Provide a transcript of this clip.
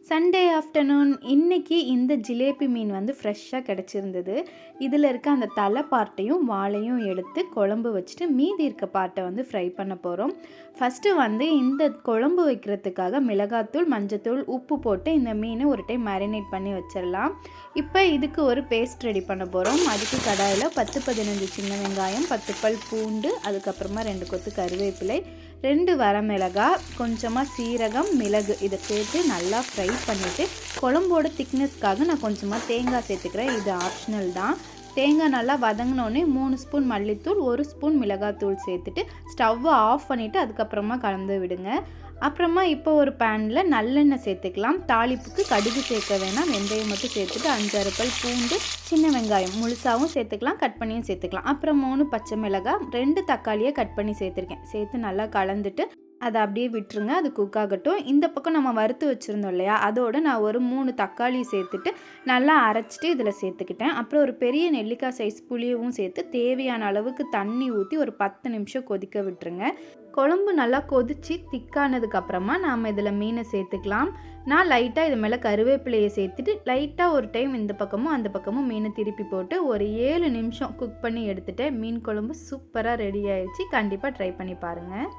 Sunday afternoon இன்றைக்கி இந்த ஜிலேபி மீன் வந்து ஃப்ரெஷ்ஷாக கிடச்சிருந்தது. இதில் இருக்க அந்த தலை பார்ட்டையும் வாழையும் எடுத்து குழம்பு வச்சுட்டு மீதி இருக்க பார்ட்டை வந்து ஃப்ரை பண்ண போகிறோம். ஃபஸ்ட்டு வந்து இந்த குழம்பு வைக்கிறதுக்காக மிளகாத்தூள், மஞ்சத்தூள், உப்பு போட்டு இந்த மீனை ஒரு டைம் மேரினேட் பண்ணி வச்சிடலாம். இப்போ இதுக்கு ஒரு பேஸ்ட் ரெடி பண்ண போகிறோம். அதுக்கு கடாயில் 10-15 சின்ன வெங்காயம், 10 பல் பூண்டு, அதுக்கப்புறமா 2 கொத்து கருவேப்பிலை, 2 வரமிளகாய், கொஞ்சமாக சீரகம், மிளகு இதை சேர்த்து நல்லா ஃப்ரை பண்ணிவிட்டு குழம்போட திக்னஸ்க்காக நான் கொஞ்சமாக தேங்காய் சேர்த்துக்கிறேன். இது ஆப்ஷனல் தான். தேங்காய் நல்லா வதங்கினோடனே 3 ஸ்பூன் மல்லித்தூள், 1 ஸ்பூன் மிளகாத்தூள் சேர்த்துட்டு ஸ்டவ்வை ஆஃப் பண்ணிவிட்டு அதுக்கப்புறமா கலந்து விடுங்க. அப்புறமா இப்போ ஒரு பேனில் நல்லெண்ணெய் சேர்த்துக்கலாம். தாளிப்புக்கு கடுகு சேர்க்க வேணாம், வெந்தயம் மட்டும் சேர்த்துட்டு 5-6 பல் பூண்டு, சின்ன வெங்காயம் முழுசாகவும் சேர்த்துக்கலாம், கட் பண்ணியும் சேர்த்துக்கலாம். அப்புறம் 3 பச்சை மிளகாய், 2 தக்காளியை கட் பண்ணி சேர்த்துருக்கேன். சேர்த்து நல்லா கலந்துட்டு அதை அப்படியே விட்டுருங்க. அது குக் ஆகட்டும். இந்த பக்கம் நம்ம வறுத்து வச்சுருந்தோம் இல்லையா, அதோடு நான் ஒரு 3 தக்காளி சேர்த்துட்டு நல்லா அரைச்சிட்டு இதில் சேர்த்துக்கிட்டேன். அப்புறம் ஒரு பெரிய நெல்லிக்காய் சைஸ் புளியவும் சேர்த்து தேவையான அளவுக்கு தண்ணி ஊற்றி ஒரு 10 நிமிஷம் கொதிக்க விட்டுருங்க. குழம்பு நல்லா கொதித்து திக்கானதுக்கப்புறமா நாம் இதில் மீனை சேர்த்துக்கலாம். நான் லைட்டாக இது மேலே கருவேப்பிலையை சேர்த்துட்டு லைட்டாக ஒரு டைம் இந்த பக்கமும் அந்த பக்கமும் மீனை திருப்பி போட்டு ஒரு 7 நிமிஷம் குக் பண்ணி எடுத்துகிட்டேன். மீன் குழம்பு சூப்பராக ரெடி ஆயிடுச்சு. கண்டிப்பாக ட்ரை பண்ணி பாருங்கள்.